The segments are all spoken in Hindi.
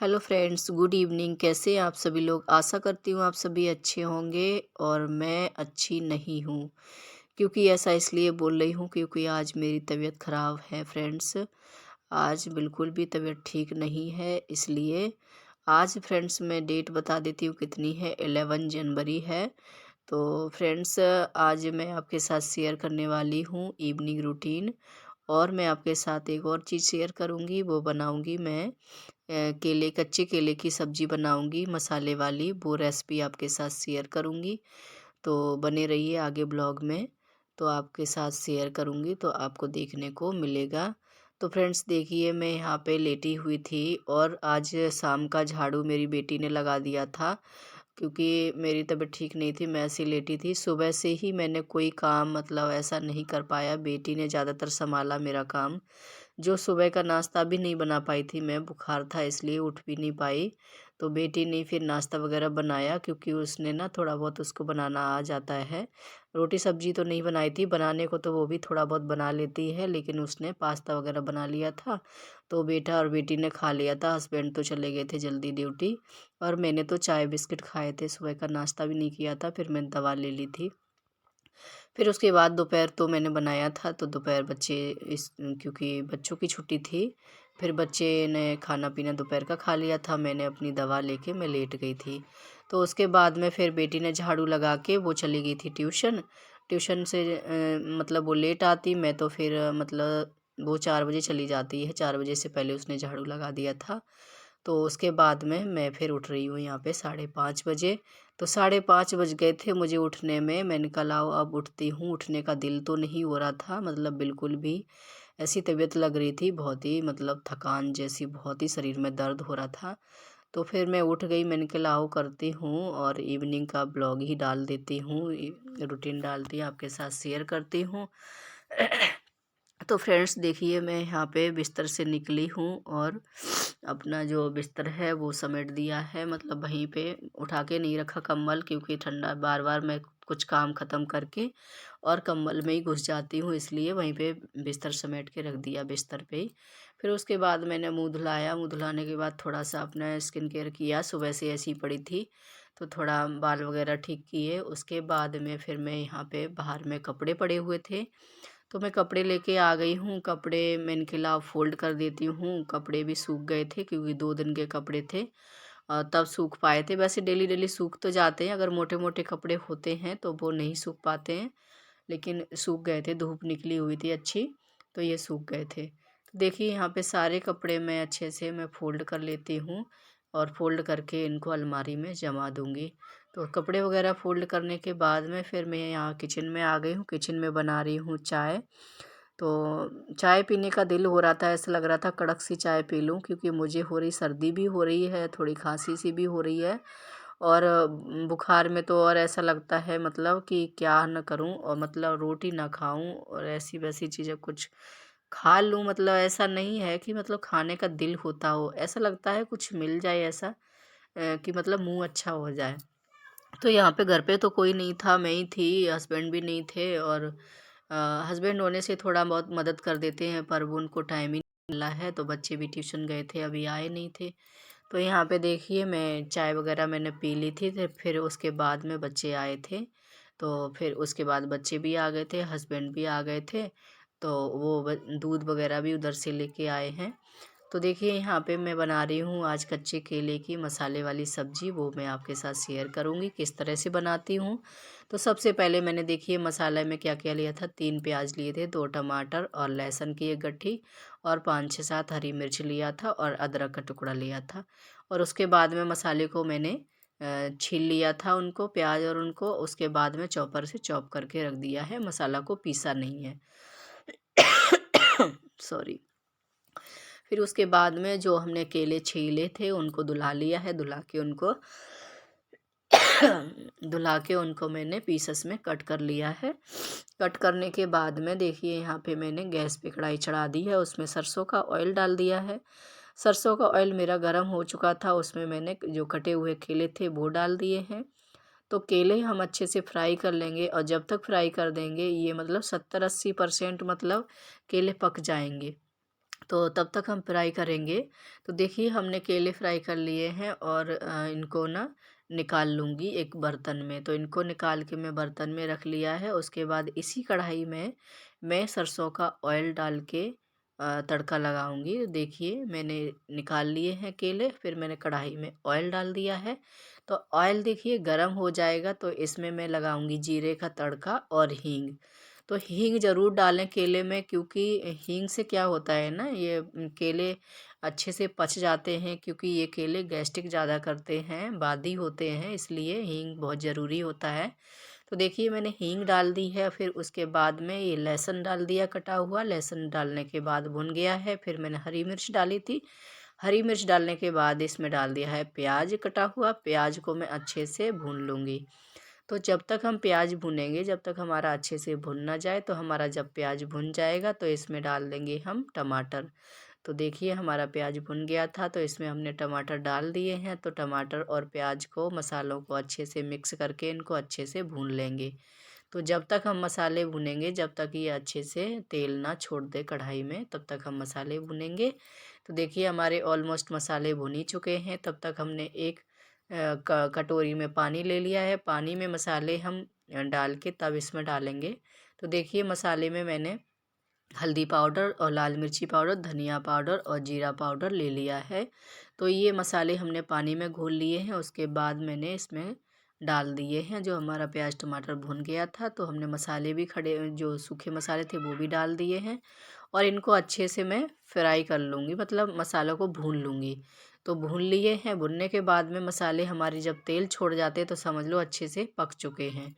Hello friends, good evening. कैसे हैं आप सभी लोग? आशा करती हूँ आप सभी अच्छे होंगे और मैं अच्छी नहीं हूँ। क्योंकि ऐसा इसलिए बोल रही हूँ क्योंकि आज मेरी तबीयत ख़राब है फ्रेंड्स। आज बिल्कुल भी तबीयत ठीक नहीं है, इसलिए आज फ्रेंड्स मैं डेट बता देती हूँ कितनी है। 11 जनवरी है। तो फ्रेंड्स, आज मैं आपके साथ शेयर करने वाली हूँ इवनिंग रूटीन। और मैं आपके साथ एक और चीज़ शेयर करूँगी, वो बनाऊँगी मैं कच्चे केले की सब्ज़ी बनाऊँगी मसाले वाली। वो रेसिपी आपके साथ शेयर करूँगी। तो बने रहिए आगे ब्लॉग में। तो आपके साथ शेयर करूँगी तो आपको देखने को मिलेगा। तो फ्रेंड्स देखिए, मैं यहाँ पे लेटी हुई थी और आज शाम का झाड़ू मेरी बेटी ने लगा दिया था। क्योंकि मेरी तबीयत ठीक नहीं थी, मैं ऐसी लेटी थी। सुबह से ही मैंने कोई काम मतलब ऐसा नहीं कर पाया, बेटी ने ज़्यादातर संभाला मेरा काम। जो सुबह का नाश्ता भी नहीं बना पाई थी मैं, बुखार था इसलिए उठ भी नहीं पाई। तो बेटी ने फिर नाश्ता वगैरह बनाया, क्योंकि उसने ना थोड़ा बहुत उसको बनाना आ जाता है। रोटी सब्जी तो नहीं बनाई थी, बनाने को तो वो भी थोड़ा बहुत बना लेती है, लेकिन उसने पास्ता वगैरह बना लिया था। तो बेटा और बेटी ने खा लिया था। हस्बैंड तो चले गए थे जल्दी ड्यूटी। और मैंने तो चाय बिस्किट खाए थे, सुबह का नाश्ता भी नहीं किया था। फिर मैंने दवा ले ली थी। फिर उसके बाद दोपहर तो मैंने बनाया था, तो दोपहर बच्चे इस क्योंकि बच्चों की छुट्टी थी, फिर बच्चे ने खाना पीना दोपहर का खा लिया था। मैंने अपनी दवा लेके मैं लेट गई थी। तो उसके बाद में फिर बेटी ने झाड़ू लगा के वो चली गई थी ट्यूशन। ट्यूशन से मतलब वो लेट आती, मैं तो फिर मतलब वो 4 बजे चली जाती है, 4 बजे से पहले उसने झाड़ू लगा दिया था। तो उसके बाद में मैं फिर उठ रही हूँ यहाँ पे 5:30 बजे। तो 5:30 बज गए थे मुझे उठने में। मैंने कहा लाओ अब उठती हूँ। उठने का दिल तो नहीं हो रहा था, मतलब बिल्कुल भी। ऐसी तबीयत लग रही थी, बहुत ही मतलब थकान जैसी, बहुत ही शरीर में दर्द हो रहा था। तो फिर मैं उठ गई, मैंने कहा लाओ करती हूँ और इवनिंग का ब्लॉग ही डाल देती हूँ, रूटीन डालती हूँ, आपके साथ शेयर करती हूँ। तो फ्रेंड्स देखिए, मैं यहाँ पे बिस्तर से निकली हूँ और अपना जो बिस्तर है वो समेट दिया है, मतलब वहीं पे उठा के नहीं रखा कंबल, क्योंकि ठंडा बार बार मैं कुछ काम ख़त्म करके और कंबल में ही घुस जाती हूँ, इसलिए वहीं पे बिस्तर समेट के रख दिया बिस्तर पे ही। फिर उसके बाद मैंने मुँह धुलाया। मुँह धुलाने के बाद थोड़ा सा अपना स्किन केयर किया, सुबह से ऐसी ही पड़ी थी। तो थोड़ा बाल वगैरह ठीक किए। उसके बाद में फिर मैं यहाँ पे बाहर में कपड़े पड़े हुए थे, तो मैं कपड़े लेके आ गई हूँ। कपड़े मैंने कहा फ़ोल्ड कर देती हूँ। कपड़े भी सूख गए थे, क्योंकि 2 दिन के कपड़े थे। तब सूख पाए थे। वैसे डेली डेली सूख तो जाते हैं, अगर मोटे मोटे कपड़े होते हैं तो वो नहीं सूख पाते हैं। लेकिन सूख गए थे, धूप निकली हुई थी अच्छी, तो ये सूख गए थे। तो देखिए, यहाँ पे सारे कपड़े मैं अच्छे से मैं फ़ोल्ड कर लेती हूँ और फ़ोल्ड करके इनको अलमारी में जमा दूँगी। तो कपड़े वगैरह फ़ोल्ड करने के बाद में फिर मैं यहाँ किचन में आ गई हूँ। किचन में बना रही हूँ चाय। तो चाय पीने का दिल हो रहा था, ऐसा लग रहा था कड़क सी चाय पी लूँ, क्योंकि मुझे हो रही सर्दी भी हो रही है, थोड़ी खांसी सी भी हो रही है। और बुखार में तो और ऐसा लगता है मतलब कि क्या न करूं, और मतलब रोटी ना खाऊं और ऐसी वैसी चीज़ें कुछ खा लूं। मतलब ऐसा नहीं है कि मतलब खाने का दिल होता हो, ऐसा लगता है कुछ मिल जाए ऐसा, कि मतलब मुंह अच्छा हो जाए। तो यहाँ पे घर पे तो कोई नहीं था, मैं ही थी, हस्बैंड भी नहीं थे। और हस्बैंड होने से थोड़ा बहुत मदद कर देते हैं, पर वो उनको टाइम ही नहीं मिला है। तो बच्चे भी ट्यूशन गए थे, अभी आए नहीं थे। तो यहाँ पे देखिए, मैं चाय वगैरह मैंने पी ली थी, तो फिर उसके बाद में बच्चे आए थे। तो फिर उसके बाद बच्चे भी आ गए थे, हस्बैंड भी आ गए थे। तो वो दूध वगैरह भी उधर से लेके आए हैं। तो देखिए, यहाँ पे मैं बना रही हूँ आज कच्चे केले की मसाले वाली सब्ज़ी। वो मैं आपके साथ शेयर करूँगी किस तरह से बनाती हूँ। तो सबसे पहले मैंने देखिए मसाले में क्या क्या लिया था। 3 प्याज लिए थे, 2 टमाटर और लहसुन की 1 गट्ठी और 5-6-7 हरी मिर्च लिया था और अदरक का टुकड़ा लिया था। और उसके बाद में मसाले को मैंने छील लिया था, उनको प्याज और उनको। उसके बाद में चॉपर से चॉप करके रख दिया है, मसाला को पीसा नहीं है। सॉरी। फिर उसके बाद में जो हमने केले छीले थे उनको धुला लिया है। धुला के उनको मैंने पीसेस में कट कर लिया है। कट करने के बाद में देखिए, यहाँ पे मैंने गैस पे कढ़ाई चढ़ा दी है, उसमें सरसों का ऑयल डाल दिया है। सरसों का ऑयल मेरा गर्म हो चुका था, उसमें मैंने जो कटे हुए केले थे वो डाल दिए हैं। तो केले हम अच्छे से फ्राई कर लेंगे, और जब तक फ्राई कर देंगे ये मतलब 70-80% मतलब केले पक जाएंगे। तो तब तक हम फ्राई करेंगे। तो देखिए हमने केले फ्राई कर लिए हैं और इनको ना निकाल लूँगी एक बर्तन में। तो इनको निकाल के मैं बर्तन में रख लिया है। उसके बाद इसी कढ़ाई में मैं सरसों का ऑयल डाल के तड़का लगाऊँगी। देखिए मैंने निकाल लिए हैं केले, फिर मैंने कढ़ाई में ऑयल डाल दिया है। तो ऑयल देखिए गरम हो जाएगा तो इसमें मैं लगाऊँगी जीरे का तड़का और हींग। तो हींग ज़रूर डालें केले में, क्योंकि हींग से क्या होता है ना, ये केले अच्छे से पच जाते हैं, क्योंकि ये केले गैस्ट्रिक ज़्यादा करते हैं, बादी होते हैं, इसलिए हींग बहुत ज़रूरी होता है। तो देखिए मैंने हींग डाल दी है, फिर उसके बाद में ये लहसुन डाल दिया कटा हुआ। लहसुन डालने के बाद भुन गया है, फिर मैंने हरी मिर्च डाली थी। हरी मिर्च डालने के बाद इसमें डाल दिया है प्याज कटा हुआ। प्याज को मैं अच्छे से भून लूँगी। तो जब तक हम प्याज भुनेंगे, जब तक हमारा अच्छे से भुन ना जाए, तो हमारा जब प्याज भुन जाएगा तो इसमें डाल देंगे हम टमाटर। तो देखिए हमारा प्याज भुन गया था तो इसमें हमने टमाटर डाल दिए हैं। तो टमाटर और प्याज को, मसालों को अच्छे से मिक्स करके इनको अच्छे से भून लेंगे। तो जब तक हम मसाले भुनेंगे, जब तक ये अच्छे से तेल ना छोड़ दे कढ़ाई में, तब तक हम मसाले भुनेंगे। तो देखिए हमारे ऑलमोस्ट मसाले भुन ही चुके हैं। तब तक हमने एक कटोरी में पानी ले लिया है। पानी में मसाले हम डाल के तब इसमें डालेंगे। तो देखिए मसाले में मैंने हल्दी पाउडर और लाल मिर्ची पाउडर, धनिया पाउडर और जीरा पाउडर ले लिया है। तो ये मसाले हमने पानी में घोल लिए हैं। उसके बाद मैंने इसमें डाल दिए हैं। जो हमारा प्याज टमाटर भुन गया था, तो हमने मसाले भी खड़े, जो सूखे मसाले थे वो भी डाल दिए हैं। और इनको अच्छे से मैं फ्राई कर लूँगी, मतलब मसालों को भून लूँगी। तो भून लिए हैं। भुनने के बाद में मसाले हमारे जब तेल छोड़ जाते हैं तो समझ लो अच्छे से पक चुके हैं।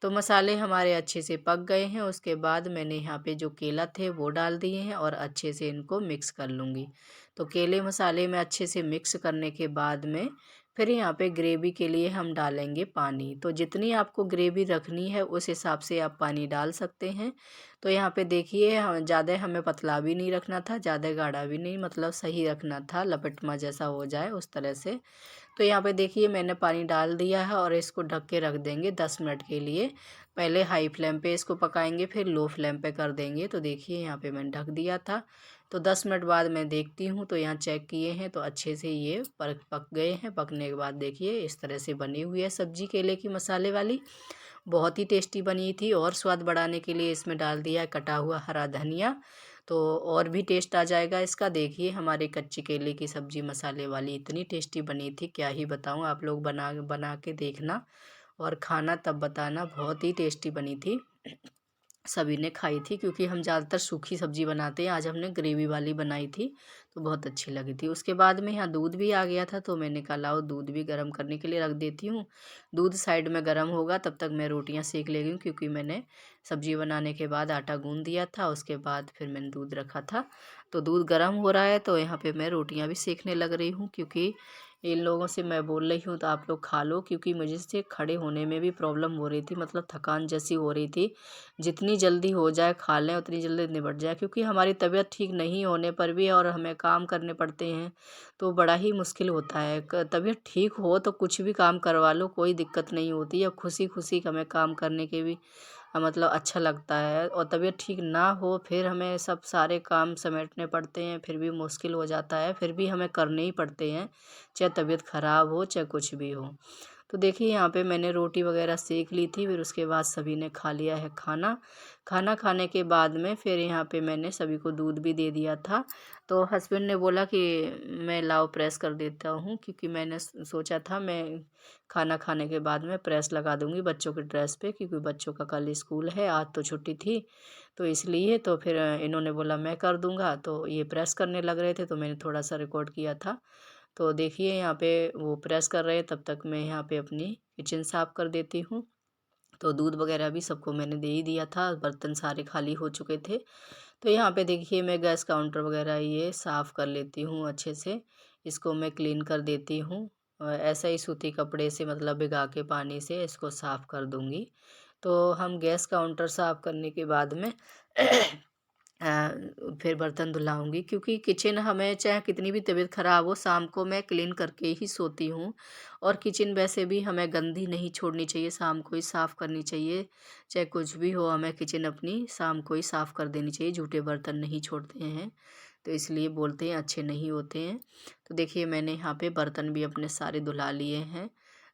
तो मसाले हमारे अच्छे से पक गए हैं। उसके बाद मैंने यहाँ पे जो केला थे वो डाल दिए हैं और अच्छे से इनको मिक्स कर लूँगी। तो केले मसाले में अच्छे से मिक्स करने के बाद में फिर यहाँ पे ग्रेवी के लिए हम डालेंगे पानी। तो जितनी आपको ग्रेवी रखनी है उस हिसाब से आप पानी डाल सकते हैं। तो यहाँ पे देखिए ज़्यादा हमें पतला भी नहीं रखना था, ज़्यादा गाढ़ा भी नहीं, मतलब सही रखना था, लपटमा जैसा हो जाए उस तरह से। तो यहाँ पे देखिए मैंने पानी डाल दिया है और इसको ढक के रख देंगे 10 मिनट के लिए। पहले हाई फ्लेम पे इसको पकाएंगे, फिर लो फ्लेम पे कर देंगे। तो देखिए यहाँ पे मैंने ढक दिया था। तो 10 मिनट बाद मैं देखती हूँ, तो यहाँ चेक किए हैं तो अच्छे से ये पक पक गए हैं। पकने के बाद देखिए इस तरह से बनी हुई है सब्जी केले की मसाले वाली। बहुत ही टेस्टी बनी थी। और स्वाद बढ़ाने के लिए इसमें डाल दिया है कटा हुआ हरा धनिया, तो और भी टेस्ट आ जाएगा इसका। देखिए हमारे कच्ची केले की सब्जी मसाले वाली इतनी टेस्टी बनी थी, क्या ही बताऊं। आप लोग बना बना के देखना और खाना, तब बताना, बहुत ही टेस्टी बनी थी। सभी ने खाई थी, क्योंकि हम ज़्यादातर सूखी सब्जी बनाते हैं, आज हमने ग्रेवी वाली बनाई थी तो बहुत अच्छी लगी थी। उसके बाद में यहाँ दूध भी आ गया था, तो मैंने कहा लाओ दूध भी गर्म करने के लिए रख देती हूँ। दूध साइड में गर्म होगा तब तक मैं रोटियाँ सेक ले गई, क्योंकि मैंने सब्जी बनाने के बाद आटा गूँध दिया था। उसके बाद फिर मैंने दूध रखा था। तो दूध गर्म हो रहा है तो यहाँ पर मैं रोटियाँ भी सेकने लग रही हूँ, क्योंकि इन लोगों से मैं बोल रही हूँ तो आप लोग खा लो, क्योंकि मुझे से खड़े होने में भी प्रॉब्लम हो रही थी, मतलब थकान जैसी हो रही थी। जितनी जल्दी हो जाए खा लें उतनी जल्दी निपट जाए, क्योंकि हमारी तबीयत ठीक नहीं होने पर भी और हमें काम करने पड़ते हैं तो बड़ा ही मुश्किल होता है। तबीयत ठीक हो तो कुछ भी काम करवा लो, कोई दिक्कत नहीं होती है, खुशी खुशी हमें काम करने के भी मतलब अच्छा लगता है। और तबीयत ठीक ना हो फिर हमें सब सारे काम समेटने पड़ते हैं, फिर भी मुश्किल हो जाता है, फिर भी हमें करने ही पड़ते हैं, चाहे तबीयत ख़राब हो चाहे कुछ भी हो। तो देखिए यहाँ पे मैंने रोटी वगैरह सेक ली थी, फिर उसके बाद सभी ने खा लिया है खाना। खाना खाने के बाद में फिर यहाँ पे मैंने सभी को दूध भी दे दिया था। तो हस्बैंड ने बोला कि मैं लाओ प्रेस कर देता हूँ, क्योंकि मैंने सोचा था मैं खाना खाने के बाद में प्रेस लगा दूँगी बच्चों के ड्रेस पे, क्योंकि बच्चों का कल स्कूल है, आज तो छुट्टी थी। तो इसलिए तो फिर इन्होंने बोला मैं कर दूँगा, तो ये प्रेस करने लग रहे थे तो मैंने थोड़ा सा रिकॉर्ड किया था। तो देखिए यहाँ पे वो प्रेस कर रहे हैं, तब तक मैं यहाँ पे अपनी किचन साफ़ कर देती हूँ। तो दूध वगैरह भी सबको मैंने दे ही दिया था, बर्तन सारे खाली हो चुके थे। तो यहाँ पे देखिए मैं गैस काउंटर वगैरह ये साफ़ कर लेती हूँ अच्छे से, इसको मैं क्लीन कर देती हूँ। ऐसा ही सूती कपड़े से, मतलब भिगा के पानी से इसको साफ़ कर दूँगी। तो हम गैस काउंटर साफ़ करने के बाद में फिर बर्तन धुलाऊँगी, क्योंकि किचन हमें चाहे कितनी भी तबीयत ख़राब हो, शाम को मैं क्लीन करके ही सोती हूँ। और किचन वैसे भी हमें गंदी नहीं छोड़नी चाहिए, शाम को ही साफ़ करनी चाहिए। चाहे कुछ भी हो, हमें किचन अपनी शाम को ही साफ़ कर देनी चाहिए, जूठे बर्तन नहीं छोड़ते हैं। तो इसलिए बोलते हैं अच्छे नहीं होते हैं। तो देखिए मैंने यहाँ पे बर्तन भी अपने सारे धुला लिए हैं।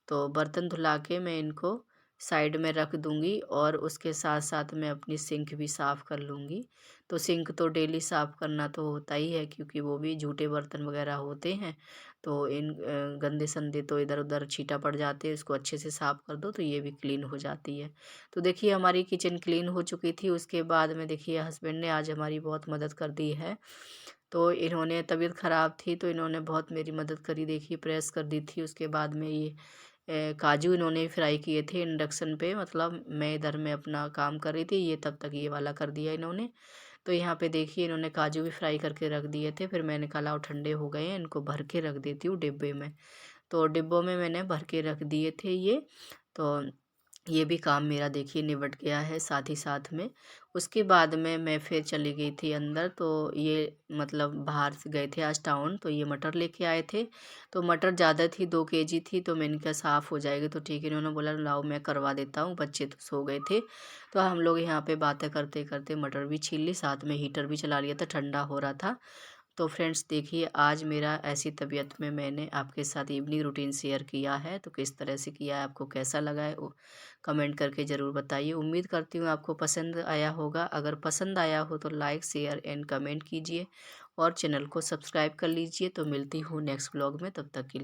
तो बर्तन धुला के मैं इनको साइड में रख दूँगी और उसके साथ-साथ मैं अपनी सिंक भी साफ़ कर लूँगी। तो सिंक तो डेली साफ़ करना तो होता ही है, क्योंकि वो भी जूठे बर्तन वग़ैरह होते हैं। तो इन गंदे-संदे तो इधर-उधर छींटा पड़ जाते हैं, इसको अच्छे से साफ़ कर दो तो ये भी क्लीन हो जाती है। तो देखिए हमारी किचन क्लीन हो चुकी थी, उसके बाद में देखिए हस्बैंड ने आज हमारी बहुत मदद कर दी है। तो इन्होंने तबीयत ख़राब थी तो इन्होंने बहुत मेरी मदद करी, देखिए प्रेस कर दी थी। उसके बाद में ये काजू इन्होंने फ्राई किए थे इंडक्शन पे, मतलब मैं इधर में अपना काम कर रही थी, ये तब तक ये वाला कर दिया इन्होंने। तो यहाँ पे देखिए इन्होंने काजू भी फ्राई करके रख दिए थे, फिर मैंने कहा लाओ ठंडे हो गए हैं, इनको भर के रख देती हूँ डिब्बे में। तो डिब्बों में मैंने भर के रख दिए थे ये। तो ये भी काम मेरा देखिए निबट गया है साथ ही साथ में। उसके बाद में मैं फिर चली गई थी अंदर, तो ये मतलब बाहर से गए थे आज टाउन, तो ये मटर लेके आए थे। तो मटर ज़्यादा थी, 2 केजी थी, तो मैंने कहा साफ़ हो जाएगी तो ठीक है। इन्होंने बोला लाओ मैं करवा देता हूँ, बच्चे तो सो गए थे। तो हम लोग यहाँ पे बातें करते-करते मटर भी छील ली, साथ में हीटर भी चला लिया था, ठंडा हो रहा था। तो फ्रेंड्स देखिए आज मेरा ऐसी तबीयत में मैंने आपके साथ इवनिंग रूटीन शेयर किया है, तो किस तरह से किया है, आपको कैसा लगा है वो कमेंट करके ज़रूर बताइए। उम्मीद करती हूँ आपको पसंद आया होगा। अगर पसंद आया हो तो लाइक शेयर एंड कमेंट कीजिए और चैनल को सब्सक्राइब कर लीजिए। तो मिलती हूँ नेक्स्ट ब्लॉग में, तब तक के लिए।